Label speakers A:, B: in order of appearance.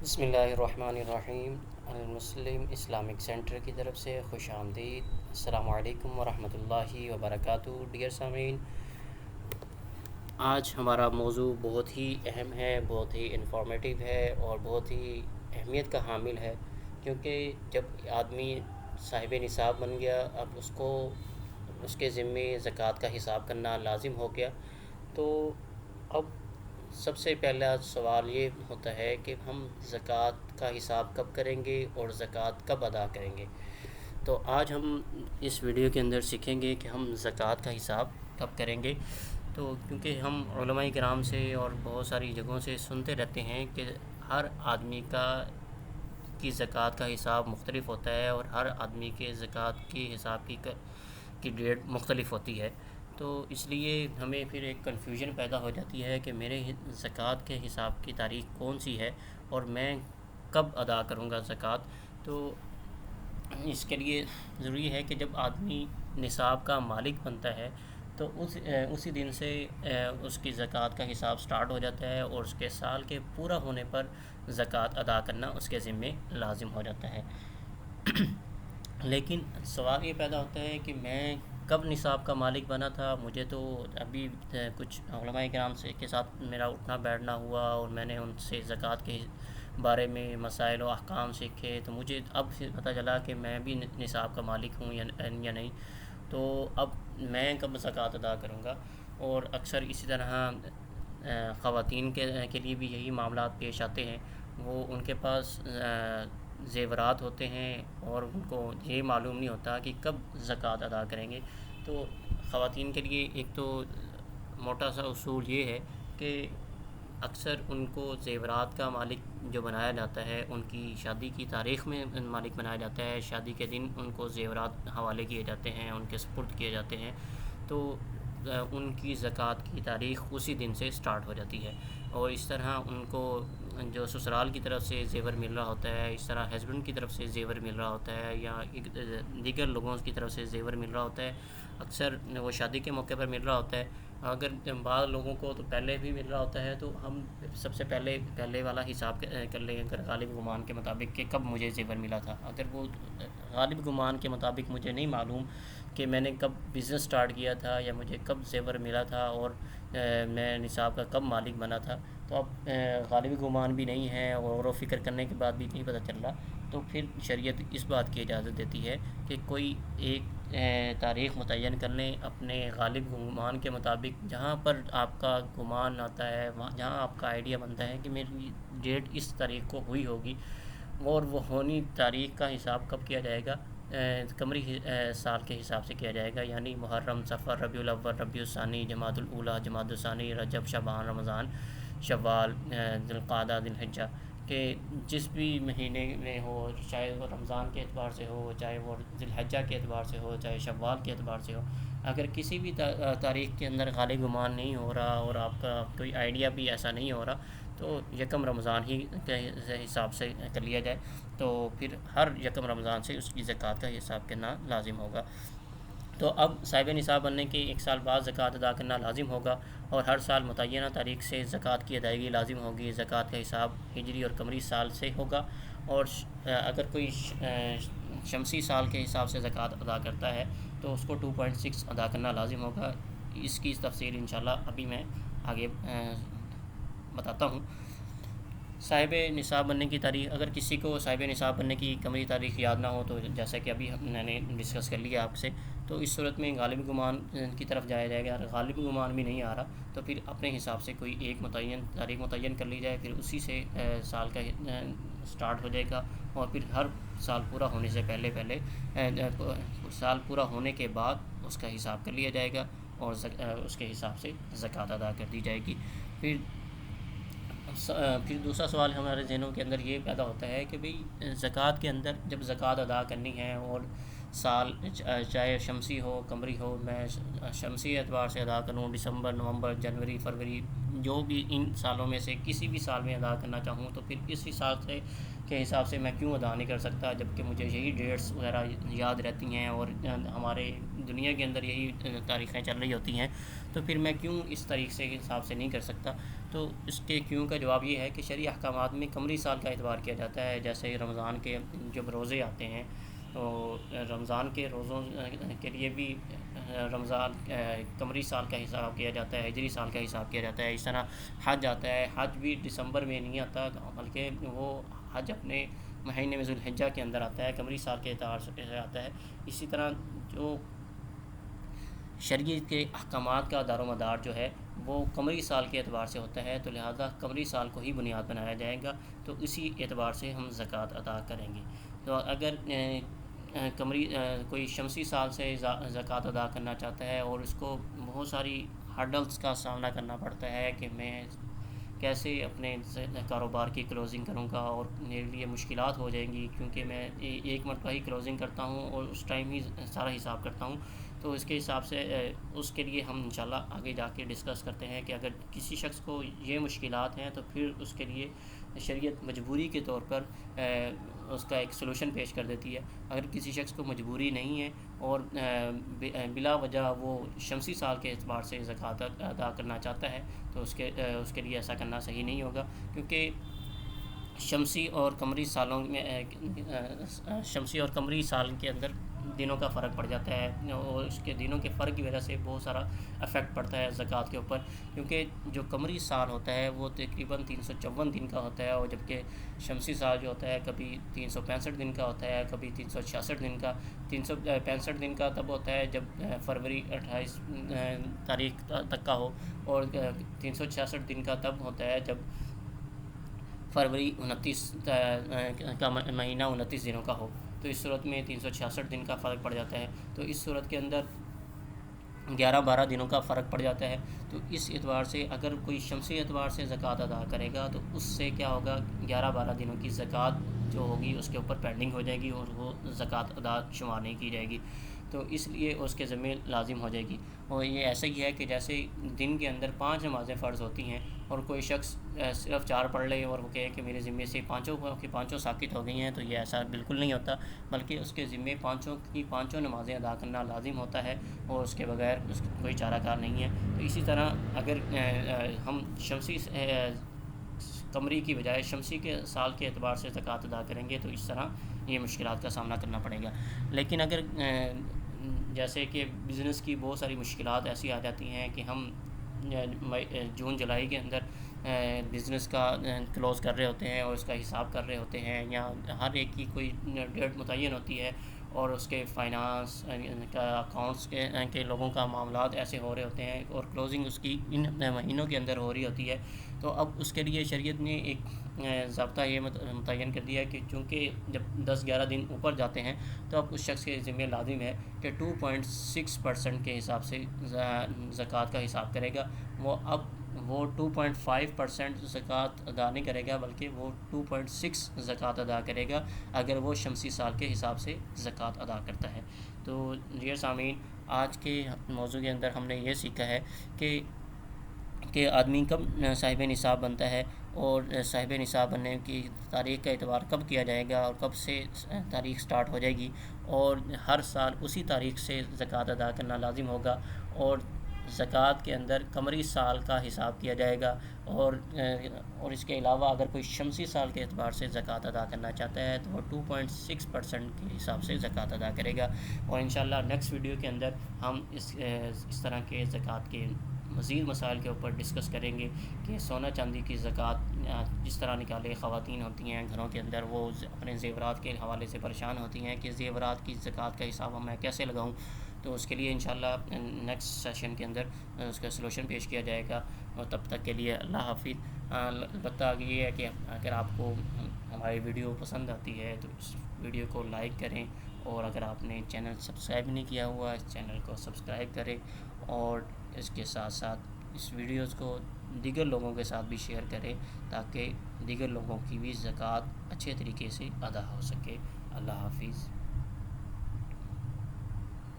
A: بسم اللہ الرحمن الرحیم۔ المسلم اسلامک سینٹر کی طرف سے خوش آمدید۔ السلام علیکم ورحمۃ اللہ وبرکاتہ۔ ڈیئر سامعین، آج ہمارا موضوع بہت ہی اہم ہے، بہت ہی انفارمیٹیو ہے اور بہت ہی اہمیت کا حامل ہے، کیونکہ جب آدمی صاحب نصاب بن گیا، اب اس کو اس کے ذمے زکوٰۃ کا حساب کرنا لازم ہو گیا، تو اب سب سے پہلا سوال یہ ہوتا ہے کہ ہم زکوٰۃ کا حساب کب کریں گے اور زکوٰۃ کب ادا کریں گے۔ تو آج ہم اس ویڈیو کے اندر سیکھیں گے کہ ہم زکوٰۃ کا حساب کب کریں گے۔ تو کیونکہ ہم علماء کرام سے اور بہت ساری جگہوں سے سنتے رہتے ہیں کہ ہر آدمی کی زکوٰۃ کا حساب مختلف ہوتا ہے اور ہر آدمی کے زکوٰۃ کے حساب کی ڈیٹ مختلف ہوتی ہے، تو اس لیے ہمیں پھر ایک کنفیوژن پیدا ہو جاتی ہے کہ میرے زکوٰۃ کے حساب کی تاریخ کون سی ہے اور میں کب ادا کروں گا زکوٰۃ۔ تو اس کے لیے ضروری ہے کہ جب آدمی نصاب کا مالک بنتا ہے تو اسی دن سے اس کی زکوٰۃ کا حساب سٹارٹ ہو جاتا ہے اور اس کے سال کے پورا ہونے پر زکوٰۃ ادا کرنا اس کے ذمے لازم ہو جاتا ہے۔ لیکن سوال یہ پیدا ہوتا ہے کہ میں کب نصاب کا مالک بنا تھا؟ مجھے تو ابھی کچھ علماء کرام کے ساتھ میرا اٹھنا بیٹھنا ہوا اور میں نے ان سے زکوٰۃ کے بارے میں مسائل و احکام سیکھے، تو مجھے اب پتہ چلا کہ میں بھی نصاب کا مالک ہوں یا نہیں، تو اب میں کب زکوٰۃ ادا کروں گا۔ اور اکثر اسی طرح خواتین کے لیے بھی یہی معاملات پیش آتے ہیں، وہ ان کے پاس زیورات ہوتے ہیں اور ان کو یہ معلوم نہیں ہوتا کہ کب زکوٰۃ ادا کریں گے۔ تو خواتین کے لیے ایک تو موٹا سا اصول یہ ہے کہ اکثر ان کو زیورات کا مالک جو بنایا جاتا ہے، ان کی شادی کی تاریخ میں مالک بنایا جاتا ہے، شادی کے دن ان کو زیورات حوالے کیے جاتے ہیں، ان کے سپرد کیے جاتے ہیں، تو ان کی زکوٰۃ کی تاریخ اسی دن سے سٹارٹ ہو جاتی ہے۔ اور اس طرح ان کو جو سسرال کی طرف سے زیور مل رہا ہوتا ہے، اس طرح ہسبینڈ کی طرف سے زیور مل رہا ہوتا ہے یا دیگر لوگوں کی طرف سے زیور مل رہا ہوتا ہے، اکثر وہ شادی کے موقع پر مل رہا ہوتا ہے۔ اگر بعض لوگوں کو تو پہلے بھی مل رہا ہوتا ہے، تو ہم سب سے پہلے والا حساب کر لیں اگر غالب گمان کے مطابق کہ کب مجھے زیور ملا تھا۔ اگر وہ غالب گمان کے مطابق مجھے نہیں معلوم کہ میں نے کب بزنس سٹارٹ کیا تھا یا مجھے کب زیور ملا تھا اور میں نصاب کا کب مالک بنا تھا، تو اب غالب گمان بھی نہیں ہے اور غور و فکر کرنے کے بعد بھی نہیں پتہ چل رہا، تو پھر شریعت اس بات کی اجازت دیتی ہے کہ کوئی ایک تاریخ متعین کر لیں اپنے غالب گمان کے مطابق، جہاں پر آپ کا گمان آتا ہے، جہاں آپ کا آئیڈیا بنتا ہے کہ میری ڈیٹ اس تاریخ کو ہوئی ہوگی، اور وہ ہونی تاریخ کا حساب کب کیا جائے گا؟ قمری سال کے حساب سے کیا جائے گا، یعنی محرم، صفر، ربیع الاول، ربیع الثانی، جمادی الاولیٰ، جمادی الثانی، رجب، شعبان، رمضان، شوال، ذی القعدہ، ذی الحجہ، کہ جس بھی مہینے میں ہو، چاہے وہ رمضان کے اعتبار سے ہو، چاہے وہ ذی الحجہ کے اعتبار سے ہو، چاہے شوال کے اعتبار سے ہو، اگر کسی بھی تاریخ کے اندر غالب گمان نہیں ہو رہا اور آپ کا کوئی آئیڈیا بھی ایسا نہیں ہو رہا، تو یکم رمضان ہی کے حساب سے کر لیا جائے، تو پھر ہر یکم رمضان سے اس کی زکوٰۃ کا حساب کرنا لازم ہوگا۔ تو اب صاحب نصاب بننے کے ایک سال بعد زکوٰۃ ادا کرنا لازم ہوگا اور ہر سال متعینہ تاریخ سے زکوٰۃ کی ادائیگی لازم ہوگی۔ زکوٰۃ کا حساب ہجری اور قمری سال سے ہوگا، اور اگر کوئی شمسی سال کے حساب سے زکوٰۃ ادا کرتا ہے تو اس کو 2.6 ادا کرنا لازم ہوگا۔ اس کی تفصیل انشاءاللہ ابھی میں آگے بتاتا ہوں۔ صاحب نصاب بننے کی تاریخ، اگر کسی کو صاحب نصاب بننے کی قمری تاریخ یاد نہ ہو، تو جیسا کہ ابھی میں نے ڈسکس کر لیا آپ سے، تو اس صورت میں غالب گمان کی طرف جایا جائے گا۔ اگر غالب گمان بھی نہیں آ رہا تو پھر اپنے حساب سے کوئی ایک تاریخ متعین کر لی جائے، پھر اسی سے سال کا سٹارٹ ہو جائے گا، اور پھر ہر سال پورا ہونے سے پہلے سال پورا ہونے کے بعد اس کا حساب کر لیا جائے گا اور اس کے حساب سے زکوٰۃ ادا کر دی جائے گی۔ پھر دوسرا سوال ہمارے ذہنوں کے اندر یہ پیدا ہوتا ہے کہ بھئی زکوٰۃ کے اندر جب زکوٰۃ ادا کرنی ہے اور سال چاہے شمسی ہو قمری ہو، میں شمسی اعتبار سے ادا کروں، دسمبر، نومبر، جنوری، فروری جو بھی ان سالوں میں سے کسی بھی سال میں ادا کرنا چاہوں تو پھر اس حساب سے کے حساب سے میں کیوں ادا نہیں کر سکتا، جبکہ مجھے یہی ڈیٹس وغیرہ یاد رہتی ہیں اور ہمارے دنیا کے اندر یہی تاریخیں چل رہی ہوتی ہیں، تو پھر میں کیوں اس طریقے سے حساب سے نہیں کر سکتا؟ تو اس کے کیوں کا جواب یہ ہے کہ شرعی احکامات میں قمری سال کا اعتبار کیا جاتا ہے، جیسے رمضان کے جب روزے آتے ہیں تو رمضان کے روزوں کے لیے بھی رمضان قمری سال کا حساب کیا جاتا ہے، ہجری سال کا حساب کیا جاتا ہے۔ اس طرح حج آتا ہے، حج بھی دسمبر میں نہیں آتا بلکہ وہ حج اپنے مہینے میں ذوالحجہ کے اندر آتا ہے، قمری سال کے اعتبار سے آتا ہے۔ اسی طرح جو شریعت کے احکامات کا دار و مدار جو ہے وہ قمری سال کے اعتبار سے ہوتا ہے، تو لہذا قمری سال کو ہی بنیاد بنایا جائے گا، تو اسی اعتبار سے ہم زکوٰۃ ادا کریں گے۔ تو اگر قمری کوئی شمسی سال سے زکوٰۃ ادا کرنا چاہتا ہے اور اس کو بہت ساری ہرڈلس کا سامنا کرنا پڑتا ہے کہ میں کیسے اپنے کاروبار کی کلوزنگ کروں گا، اور میرے لیے مشکلات ہو جائیں گی کیونکہ میں ایک مرتبہ ہی کلوزنگ کرتا ہوں اور اس ٹائم ہی سارا حساب کرتا ہوں، تو اس کے حساب سے اس کے لیے ہم انشاءاللہ آگے جا کے ڈسکس کرتے ہیں کہ اگر کسی شخص کو یہ مشکلات ہیں تو پھر اس کے لیے شریعت مجبوری کے طور پر اس کا ایک سلوشن پیش کر دیتی ہے۔ اگر کسی شخص کو مجبوری نہیں ہے اور بلا وجہ وہ شمسی سال کے اعتبار سے زکوٰۃ ادا کرنا چاہتا ہے تو اس کے لیے ایسا کرنا صحیح نہیں ہوگا، کیونکہ شمسی اور قمری سالوں میں شمسی اور قمری سال کے اندر دنوں کا فرق پڑ جاتا ہے، اور اس کے دنوں کے فرق کی وجہ سے بہت سارا افیکٹ پڑتا ہے زکوٰۃ کے اوپر، کیونکہ جو قمری سال ہوتا ہے وہ تقریباً 354 دن کا ہوتا ہے، اور جبکہ شمسی سال جو ہوتا ہے کبھی 365 دن کا ہوتا ہے، کبھی 366 دن کا۔ 365 دن کا تب ہوتا ہے جب فروری 28 تاریخ تک کا ہو، اور 366 دن کا تب ہوتا ہے جب فروری 29 کا مہینہ 29 دنوں کا ہو، تو اس صورت میں 366 دن کا فرق پڑ جاتا ہے، تو اس صورت کے اندر 11-12 دنوں کا فرق پڑ جاتا ہے۔ تو اس اعتبار سے اگر کوئی شمسی اعتبار سے زکوٰۃ ادا کرے گا تو اس سے کیا ہوگا، 11-12 دنوں کی زکوٰۃ جو ہوگی اس کے اوپر پینڈنگ ہو جائے گی اور وہ زکوٰۃ ادا شمار نہیں کی جائے گی، تو اس لیے اس کے ذمہ لازم ہو جائے گی۔ اور یہ ایسا ہی ہے کہ جیسے دن کے اندر 5 نمازیں فرض ہوتی ہیں اور کوئی شخص صرف 4 پڑھ لے اور وہ کہے کہ میرے ذمے سے پانچوں ساقط ہو گئی ہیں، تو یہ ایسا بالکل نہیں ہوتا، بلکہ اس کے ذمے پانچوں نمازیں ادا کرنا لازم ہوتا ہے، اور اس کے بغیر اس کا کوئی چارہ کار نہیں ہے۔ تو اسی طرح اگر ہم شمسی قمری کی بجائے شمسی کے سال کے اعتبار سے زکوٰۃ ادا کریں گے تو اس طرح یہ مشکلات کا سامنا کرنا پڑے گا۔ لیکن اگر جیسے کہ بزنس کی بہت ساری مشکلات ایسی آ جاتی ہیں کہ ہم جون جولائی کے اندر بزنس کا کلوز کر رہے ہوتے ہیں اور اس کا حساب کر رہے ہوتے ہیں، یا ہر ایک کی کوئی ڈیٹ متعین ہوتی ہے اور اس کے فائنانس کا اکاؤنٹس کے لوگوں کا معاملات ایسے ہو رہے ہوتے ہیں اور کلوزنگ اس کی ان مہینوں کے اندر ہو رہی ہوتی ہے، تو اب اس کے لیے شریعت نے ایک ضابطہ یہ متعین کر دیا ہے کہ چونکہ جب 10-11 دن اوپر جاتے ہیں تو اب اس شخص کے ذمہ لازم ہے کہ 2.6% کے حساب سے زکوٰۃ کا حساب کرے گا۔ وہ 2.5% زکوٰۃ ادا نہیں کرے گا، بلکہ وہ 2.6 زکوٰۃ ادا کرے گا اگر وہ شمسی سال کے حساب سے زکوٰۃ ادا کرتا ہے۔ تو ڈیئر سامعین، آج کے موضوع کے اندر ہم نے یہ سیکھا ہے کہ آدمی کب صاحب نصاب بنتا ہے، اور صاحب نصاب بننے کی تاریخ کا اعتبار کب کیا جائے گا اور کب سے تاریخ سٹارٹ ہو جائے گی، اور ہر سال اسی تاریخ سے زکوٰۃ ادا کرنا لازم ہوگا، اور زکوٰۃ کے اندر قمری سال کا حساب کیا جائے گا، اور اس کے علاوہ اگر کوئی شمسی سال کے اعتبار سے زکوٰۃ ادا کرنا چاہتا ہے تو وہ 2.6% کے حساب سے زکوٰۃ ادا کرے گا۔ اور انشاءاللہ نیکسٹ ویڈیو کے اندر ہم اس طرح کے زکوٰۃ کے مزید مسائل کے اوپر ڈسکس کریں گے کہ سونا چاندی کی زکوٰۃ جس طرح نکالے، خواتین ہوتی ہیں گھروں کے اندر وہ اپنے زیورات کے حوالے سے پریشان ہوتی ہیں کہ زیورات کی زکوٰۃ کا حساب میں کیسے لگاؤں، تو اس کے لیے انشاءاللہ نیکسٹ سیشن کے اندر اس کا سلوشن پیش کیا جائے گا، اور تب تک کے لیے اللہ حافظ۔ البتہ یہ ہے کہ اگر آپ کو ہماری ویڈیو پسند آتی ہے تو اس ویڈیو کو لائک کریں، اور اگر آپ نے چینل سبسکرائب نہیں کیا ہوا اس چینل کو سبسکرائب کریں، اور اس کے ساتھ ساتھ اس ویڈیوز کو دیگر لوگوں کے ساتھ بھی شیئر کریں تاکہ دیگر لوگوں کی بھی زکوٰۃ اچھے طریقے سے ادا ہو سکے۔ اللہ حافظ۔